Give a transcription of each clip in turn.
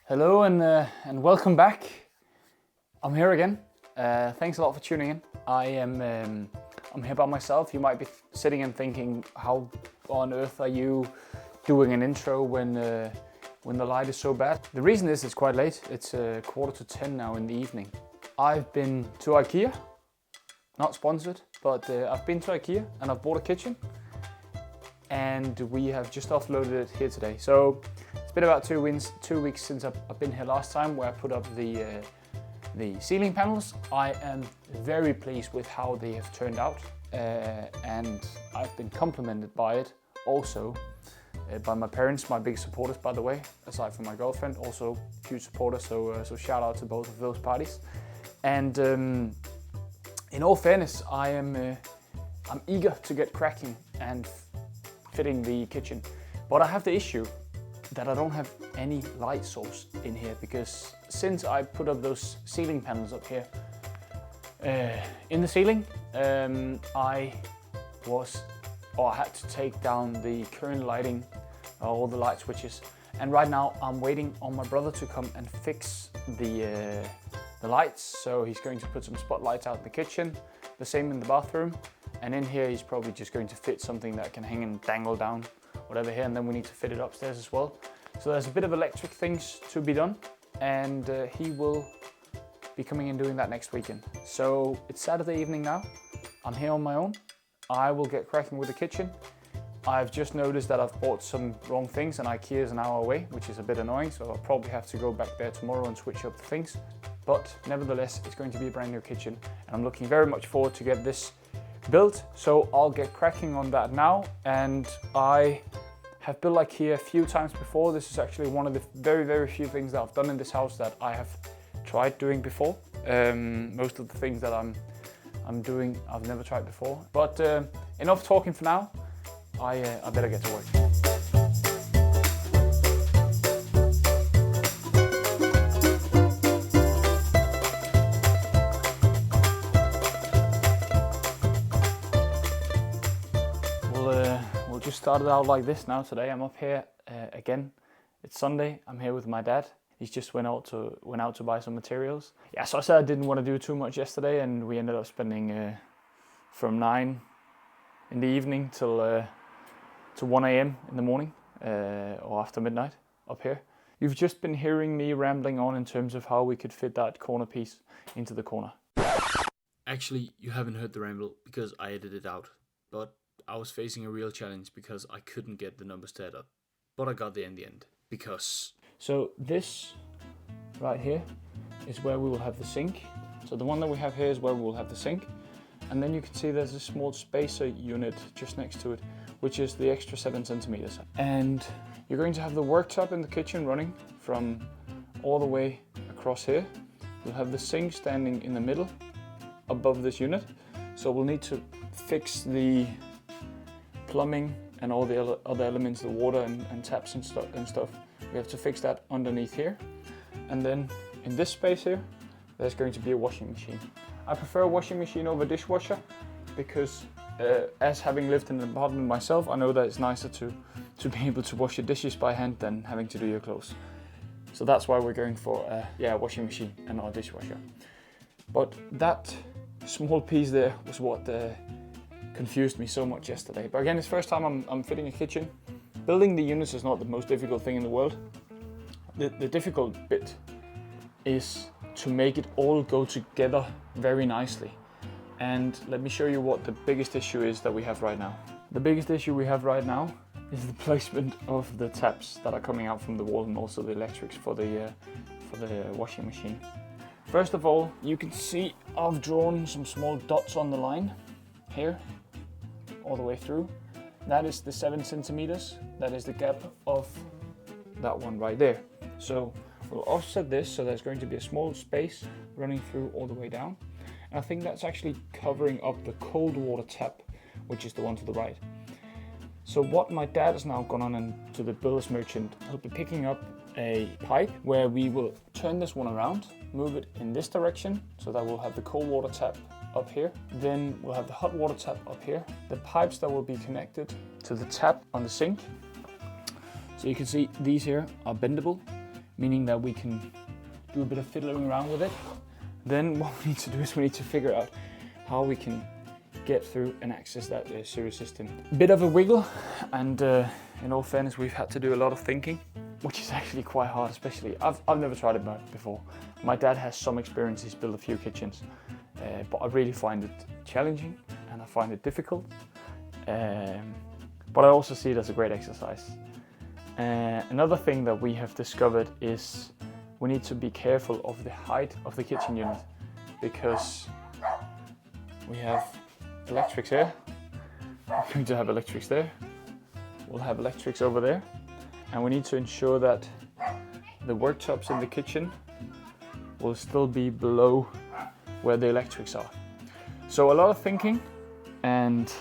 Hello and welcome back. I'm here again. Thanks a lot for tuning in. I'm here by myself. You might be sitting and thinking, how on earth are you doing an intro when the light is so bad? The reason is it's quite late. It's 9:45 now in the evening. I've been to IKEA, not sponsored, but I've been to IKEA and I've bought a kitchen, and we have just offloaded it here today. So it's been about 2 weeks since I've been here last time, where I put up the ceiling panels. I am very pleased with how they have turned out, and I've been complimented by it also by my parents, my big supporters, by the way, aside from my girlfriend, also huge supporters. So shout out to both of those parties. And in all fairness, I'm eager to get cracking and fitting the kitchen, but I have the issue that I don't have any light source in here, because since I put up those ceiling panels up here in the ceiling, I had to take down the current lighting, all the light switches, and right now I'm waiting on my brother to come and fix the lights. So he's going to put some spotlights out in the kitchen, the same in the bathroom, and in here he's probably just going to fit something that can hang and dangle down, whatever here, and then we need to fit it upstairs as well. So there's a bit of electric things to be done, and he will be coming and doing that next weekend. So it's Saturday evening now. I'm here on my own. I will get cracking with the kitchen. I've just noticed that I've bought some wrong things, and IKEA is an hour away, which is a bit annoying, so I'll probably have to go back there tomorrow and switch up the things. But nevertheless, it's going to be a brand new kitchen, and I'm looking very much forward to get this built. So I'll get cracking on that now. And I have built IKEA a few times before. This is actually one of the very, very few things that I've done in this house that I have tried doing before. Most of the things that I'm doing, I've never tried before. But enough talking for now. I better get to work. We'll just start it out like this now. Today I'm up here again. It's Sunday. I'm here with my dad. He's just went out to buy some materials. Yeah, so I said I didn't want to do too much yesterday, and we ended up spending from 9 in the evening till 1 a.m. in the morning or after midnight up here. You've just been hearing me rambling on in terms of how we could fit that corner piece into the corner. Actually, you haven't heard the ramble because I edited it out, but I was facing a real challenge because I couldn't get the numbers to add up. But I got there in the end, because... So this right here is where we will have the sink. So the one that we have here is where we will have the sink. And then you can see there's a small spacer unit just next to it, which is the extra 7 centimeters. And you're going to have the worktop in the kitchen running from all the way across here. You'll have the sink standing in the middle above this unit. So we'll need to fix the plumbing and all the other elements, the water and taps and stuff. We have to fix that underneath here. And then in this space here, there's going to be a washing machine. I prefer a washing machine over dishwasher because as having lived in an apartment myself, I know that it's nicer to be able to wash your dishes by hand than having to do your clothes. So that's why we're going for a washing machine and not a dishwasher. But that small piece there was what confused me so much yesterday. But again, it's first time I'm fitting a kitchen. Building the units is not the most difficult thing in the world. The difficult bit is to make it all go together very nicely. And let me show you what the biggest issue is that we have right now. The biggest issue we have right now is the placement of the taps that are coming out from the wall, and also the electrics for the washing machine. First of all, you can see I've drawn some small dots on the line here, all the way through. That is the 7 centimeters. That is the gap of that one right there. So we'll offset this, so there's going to be a small space running through all the way down. And I think that's actually covering up the cold water tap, which is the one to the right. So what my dad has now gone on and to the builder's merchant, he'll be picking up a pipe where we will turn this one around, move it in this direction, so that we'll have the cold water tap up here. Then we'll have the hot water tap up here. The pipes that will be connected to the tap on the sink. So you can see these here are bendable, meaning that we can do a bit of fiddling around with it. Then what we need to do is we need to figure out how we can get through and access that sewer system. Bit of a wiggle, and in all fairness, we've had to do a lot of thinking, which is actually quite hard, especially I've never tried it before. My dad has some experience, he's built a few kitchens, but I really find it challenging and I find it difficult. But I also see it as a great exercise. Another thing that we have discovered is we need to be careful of the height of the kitchen unit, because we have electrics here, we're going to have electrics there, we'll have electrics over there, and we need to ensure that the worktops in the kitchen will still be below where the electrics are. So a lot of thinking and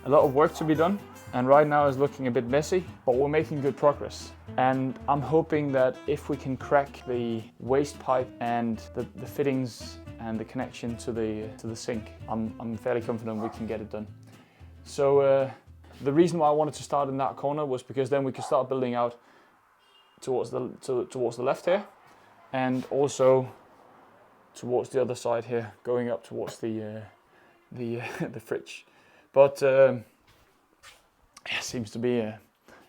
a lot of work to be done, and right now it's looking a bit messy, but we're making good progress. And I'm hoping that if we can crack the waste pipe and the fittings and the connection to the sink, I'm fairly confident we can get it done. So the reason why I wanted to start in that corner was because then we could start building out towards the left here, and also towards the other side here, going up towards the fridge. But it seems to be a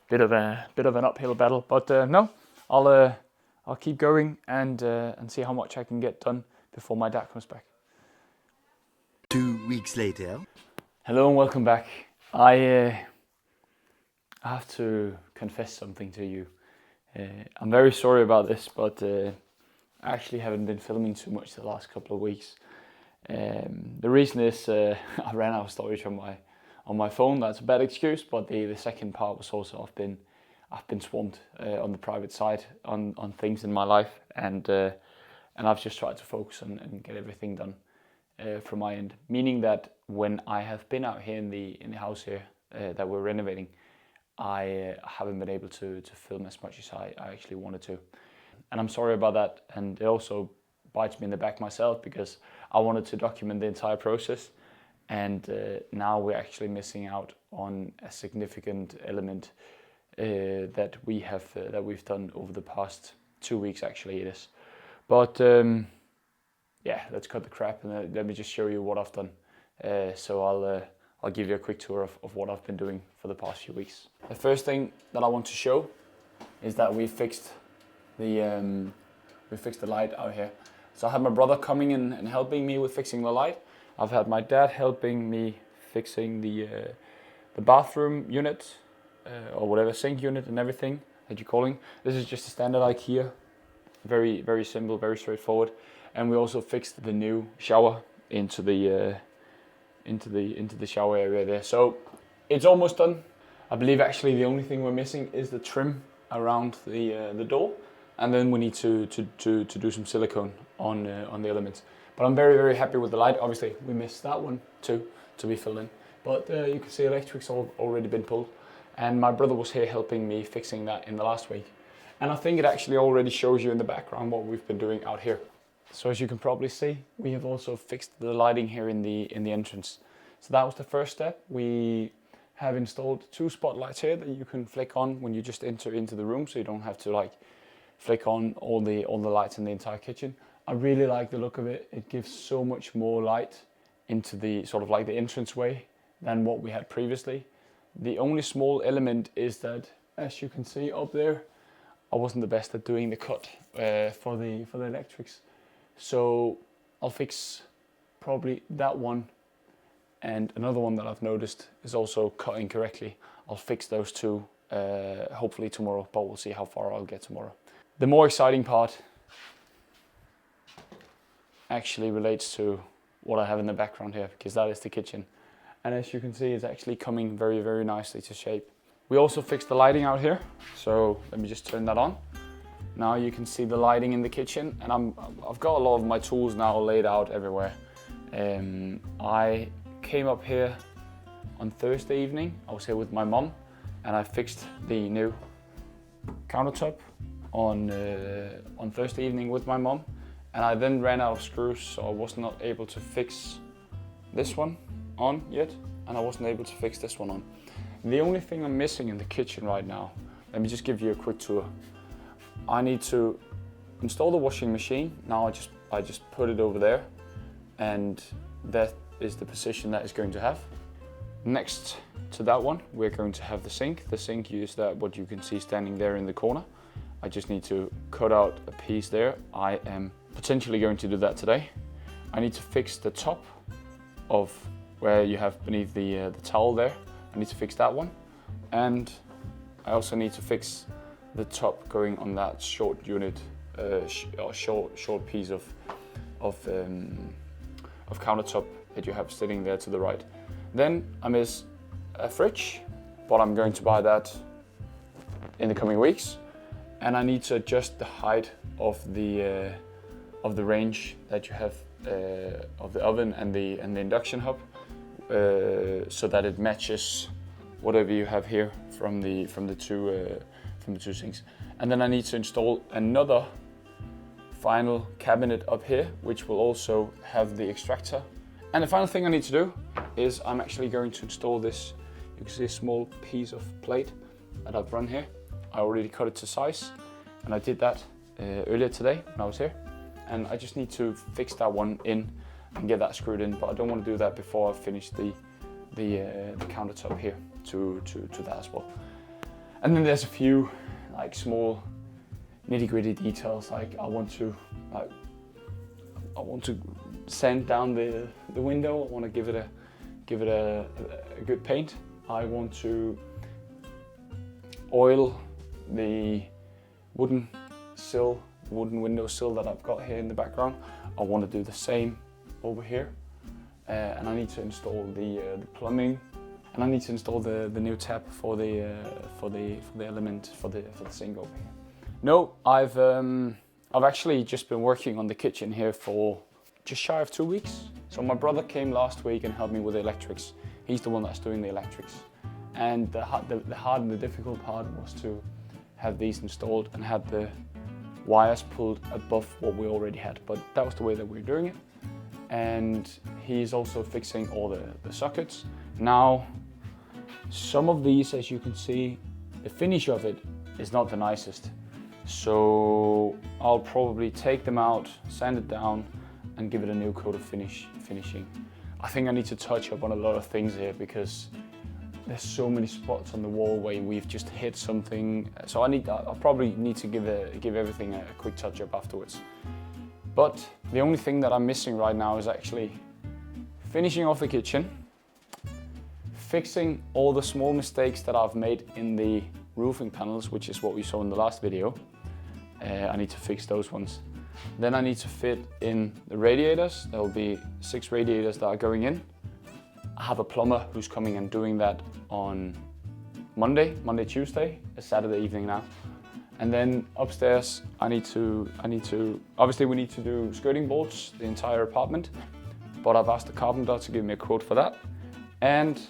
bit of an uphill battle. But no, I'll keep going and see how much I can get done before my dad comes back. 2 weeks later. Hello and welcome back. I have to confess something to you. I'm very sorry about this, but I actually haven't been filming too much the last couple of weeks. The reason is I ran out of storage on my phone. That's a bad excuse, but the second part was also I've been swamped on the private side on things in my life, and I've just tried to focus and get everything done from my end. Meaning that when I have been out here in the house here that we're renovating, I haven't been able to film as much as I actually wanted to, and I'm sorry about that. And it also bites me in the back myself, because I wanted to document the entire process, and now we're actually missing out on a significant element that we've done over the past 2 weeks. Actually, it is. But yeah, let's cut the crap and let me just show you what I've done. So I'll give you a quick tour of what I've been doing for the past few weeks. The first thing that I want to show is that we fixed the light out here. So I had my brother coming in and helping me with fixing the light. I've had my dad helping me fixing the bathroom unit, or whatever, sink unit and everything that you're calling. This is just a standard IKEA, very very simple, very straightforward. And we also fixed the new shower into the shower area there. So it's almost done. I believe actually the only thing we're missing is the trim around the door, and then we need to do some silicone on the elements. But I'm very very happy with the light. Obviously we missed that one too to be filled in, but you can see electric's already been pulled, and my brother was here helping me fixing that in the last week. And I think it actually already shows you in the background what we've been doing out here. So as you can probably see, we have also fixed the lighting here in the entrance. So that was the first step. We have installed 2 spotlights here that you can flick on when you just enter into the room, so you don't have to like flick on all the lights in the entire kitchen. I really like the look of it. It gives so much more light into the sort of like the entranceway than what we had previously. The only small element is that, as you can see up there, I wasn't the best at doing the cut for the electrics. So I'll fix probably that one, and another one that I've noticed is also cut incorrectly. I'll fix those 2 hopefully tomorrow, but we'll see how far I'll get tomorrow. The more exciting part actually relates to what I have in the background here, because that is the kitchen. And as you can see, it's actually coming very very nicely to shape. We also fixed the lighting out here, so let me just turn that on. Now you can see the lighting in the kitchen, and I've got a lot of my tools now laid out everywhere. I came up here on Thursday evening. I was here with my mom, and I fixed the new countertop on Thursday evening with my mom. And I then ran out of screws, so I was not able to fix this one on yet, and I wasn't able to fix this one on. The only thing I'm missing in the kitchen right now, let me just give you a quick tour. I need to install the washing machine. Now I just put it over there, and that is the position that it's going to have. Next to that one, we're going to have the sink. The sink is that what you can see standing there in the corner. I just need to cut out a piece there. I am potentially going to do that today. I need to fix the top of where you have beneath the towel there. I need to fix that one, and I also need to fix the top going on that short unit, short piece of countertop that you have sitting there to the right. Then I miss a fridge, but I'm going to buy that in the coming weeks, and I need to adjust the height of the range that you have of the oven and the induction hob, so that it matches whatever you have here from the two sinks. And then I need to install another final cabinet up here, which will also have the extractor. And the final thing I need to do is I'm actually going to install this. You can see a small piece of plate that I've run here. I already cut it to size, and I did that earlier today when I was here. And I just need to fix that one in and get that screwed in, but I don't want to do that before I finish the countertop here to that as well. And then there's a few like small nitty-gritty details, like I want to sand down the window. I want to give it a good paint. I want to oil the wooden window sill that I've got here in the background. I want to do the same over here, and I need to install the plumbing, and I need to install the new tap for the element for the sink over here. No, I've actually just been working on the kitchen here for just shy of 2 weeks. So my brother came last week and helped me with the electrics. He's the one that's doing the electrics, and the hard and the difficult part was to have these installed and have the wires pulled above what we already had, but that was the way that we're doing it. And he's also fixing all the sockets. Now, some of these, as you can see, the finish of it is not the nicest. So I'll probably take them out, sand it down, and give it a new coat of finishing. I think I need to touch up on a lot of things here because there's so many spots on the wall where we've just hit something. So I'll probably need to give everything a quick touch up afterwards. But the only thing that I'm missing right now is actually finishing off the kitchen, fixing all the small mistakes that I've made in the roofing panels, which is what we saw in the last video. I need to fix those ones. Then I need to fit in the radiators. There will be 6 radiators that are going in. I have a plumber who's coming and doing that on Monday, Tuesday, a Saturday evening now. And then upstairs, I need to, obviously we need to do skirting boards, the entire apartment, but I've asked the carpenter to give me a quote for that. And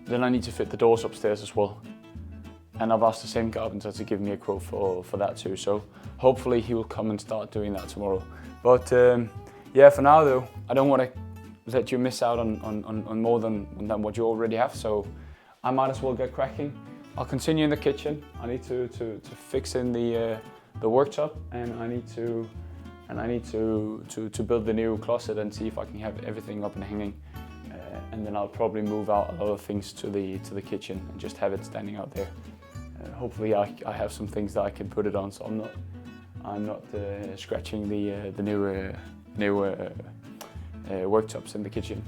then I need to fit the doors upstairs as well. And I've asked the same carpenter to give me a quote for that too. So hopefully he will come and start doing that tomorrow. But yeah, for now though, I don't want to let you miss out on more than what you already have. So I might as well get cracking. I'll continue in the kitchen. I need to fix in the worktop, and I need to build the new closet and see if I can have everything up and hanging. And then I'll probably move out a lot of things to the kitchen and just have it standing out there. Hopefully I have some things that I can put it on, so I'm not scratching the new worktops in the kitchen.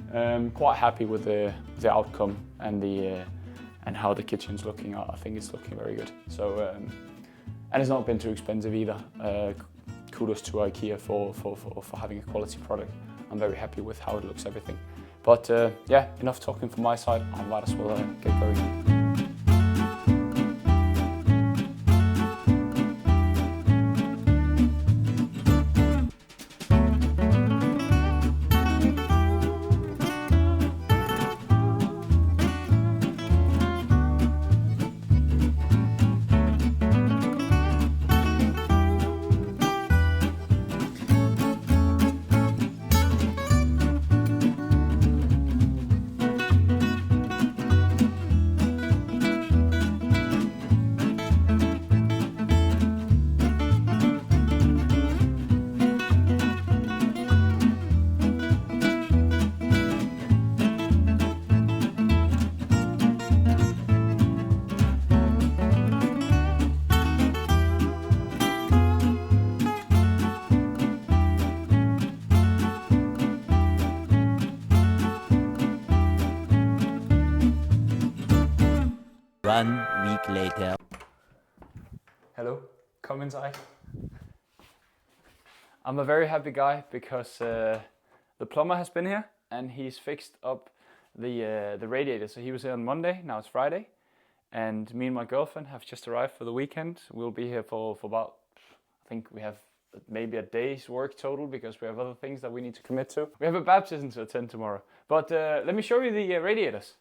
Quite happy with the outcome and how the kitchen's looking. I think it's looking very good. So and it's not been too expensive either. Kudos to IKEA for having a quality product. I'm very happy with how it looks, everything. But yeah, enough talking from my side. I might as well get going. 1 week later. Hello, come inside. I'm a very happy guy because the plumber has been here and he's fixed up the radiator. So he was here on Monday, now it's Friday. And me and my girlfriend have just arrived for the weekend. We'll be here for about, I think we have maybe a day's work total because we have other things that we need to commit to. We have a baptism to attend tomorrow. But let me show you the radiators.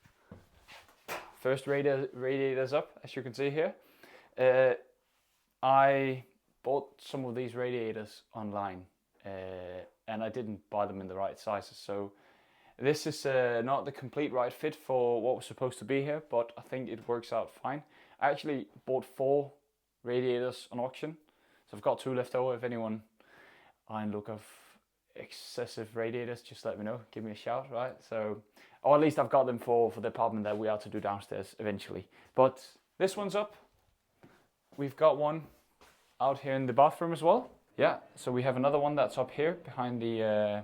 First radiators up, as you can see here. I bought some of these radiators online and I didn't buy them in the right sizes. So this is not the complete right fit for what was supposed to be here, but I think it works out fine. I actually bought 4 radiators on auction. So I've got 2 left over. If anyone are in look of excessive radiators, just let me know. Give me a shout, right? So, or at least I've got them for the apartment that we are to do downstairs eventually. But this one's up. We've got one out here in the bathroom as well. Yeah, so we have another one that's up here behind the,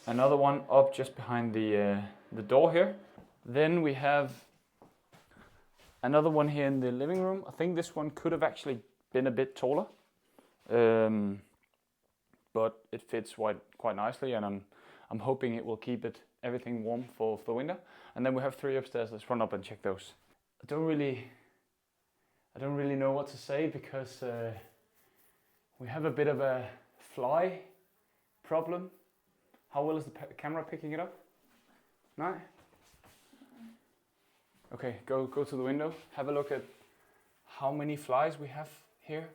another one up just behind the door here. Then we have another one here in the living room. I think this one could have actually been a bit taller. But it fits quite nicely, and I'm hoping it will keep everything warm for the winter. And then we have 3 upstairs. Let's run up and check those. I don't really know what to say because we have a bit of a fly problem. How well is the camera picking it up? No? Okay, go to the window. Have a look at how many flies we have here.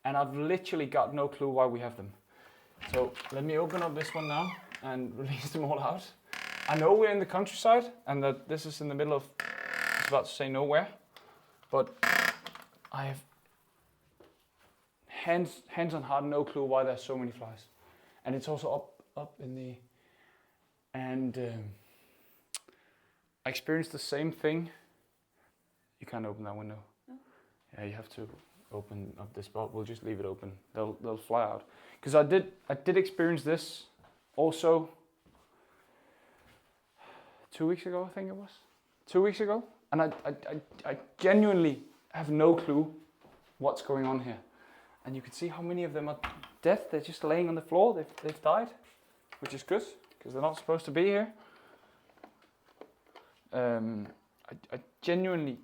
And I've literally got no clue why we have them. So let me open up this one now and release them all out. I know we're in the countryside and that this is in the middle of, I was about to say nowhere, but I have hands on heart no clue why there's so many flies. And it's also up in the, and I experienced the same thing. You can't open that window. No. Yeah, you have to open up this spot. We'll just leave it open. They'll fly out. Because I did experience this also 2 weeks ago, I think it was. 2 weeks ago. And I genuinely have no clue what's going on here. And you can see how many of them are dead. They're just laying on the floor. They've died, which is good because they're not supposed to be here. I genuinely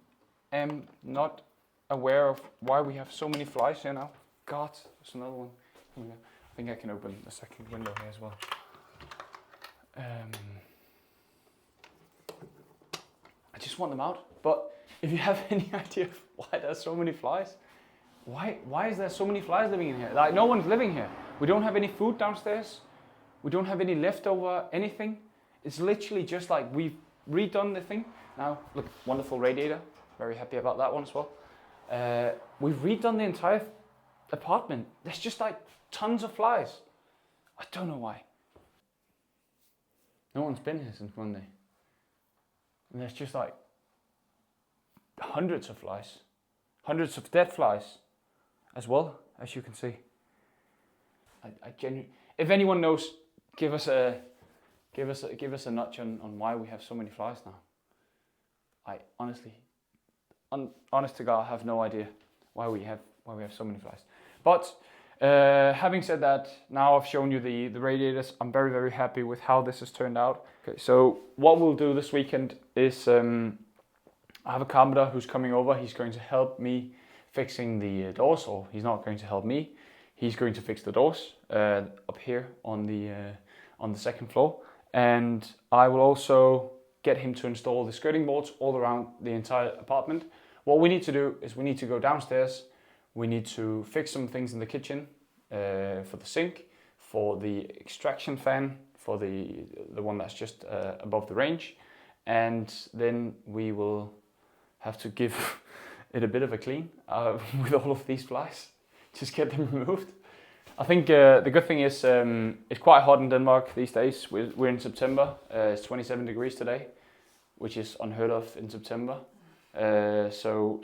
am not aware of why we have so many flies here now. God, there's another one. I think I can open the second window here as well. I just want them out. But if you have any idea of why there's so many flies, why is there so many flies living in here? Like, no one's living here. We don't have any food downstairs. We don't have any leftover anything. It's literally just like we've redone the thing. Now, look, wonderful radiator. Very happy about that one as well. We've redone the entire apartment. There's just like tons of flies. I don't know why. No one's been here since Monday. And there's just like hundreds of flies. Hundreds of dead flies as well, as you can see. I genuinely, if anyone knows, give us a nudge on why we have so many flies now. I honestly, honest to God, I have no idea why we have so many flies. But having said that, now I've shown you the radiators. I'm very, very happy with how this has turned out. Okay, so what we'll do this weekend is I have a carpenter who's coming over. He's going to help me fixing the doors, or he's not going to help me. He's going to fix the doors up here on the second floor, and I will also get him to install the skirting boards all around the entire apartment. What we need to do is we need to go downstairs. We need to fix some things in the kitchen for the sink, for the extraction fan, for the one that's just above the range, and then we will have to give it a bit of a clean with all of these flies. Just get them removed. I think the good thing is it's quite hot in Denmark these days. We're in September. It's 27 degrees today, which is unheard of in September. So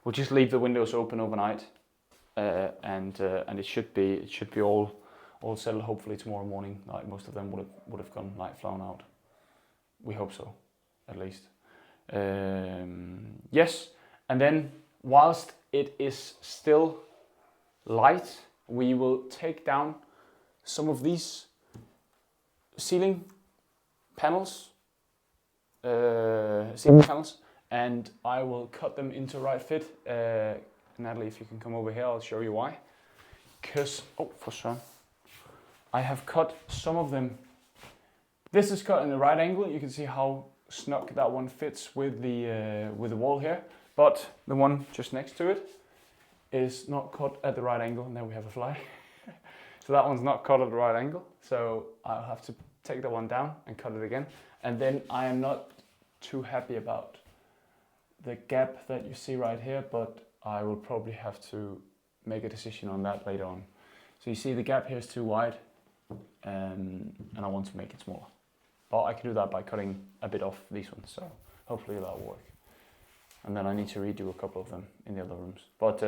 we'll just leave the windows open overnight, and it should be all settled hopefully tomorrow morning. Like most of them would have gone like flown out. We hope so, at least. Yes, and then whilst it is still light, we will take down some of these ceiling panels, and I will cut them into right fit. Natalie, if you can come over here, I'll show you why. Because, oh, for sure, I have cut some of them. This is cut in the right angle. You can see how snug that one fits with the wall here. But the one just next to it is not cut at the right angle, and there we have a fly. So that one's not cut at the right angle. So I'll have to take that one down and cut it again. And then I am not too happy about the gap that you see right here, but I will probably have to make a decision on that later on. So you see the gap here is too wide, and I want to make it smaller. But I can do that by cutting a bit off these ones, so hopefully that'll work. And then I need to redo a couple of them in the other rooms. But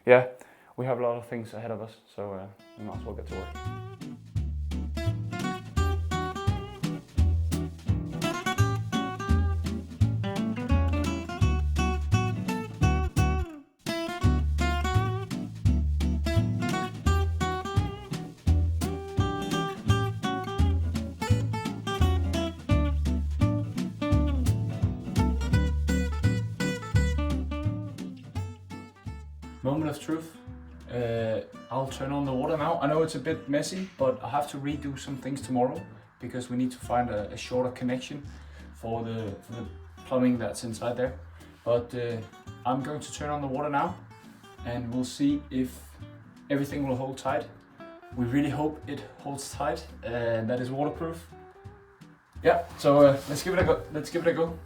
yeah, we have a lot of things ahead of us, so we might as well get to work. Moment of truth. I'll turn on the water now. I know it's a bit messy, but I have to redo some things tomorrow because we need to find a shorter connection for the plumbing that's inside there. But I'm going to turn on the water now, and we'll see if everything will hold tight. We really hope it holds tight and that is waterproof. Yeah, so let's give it a go.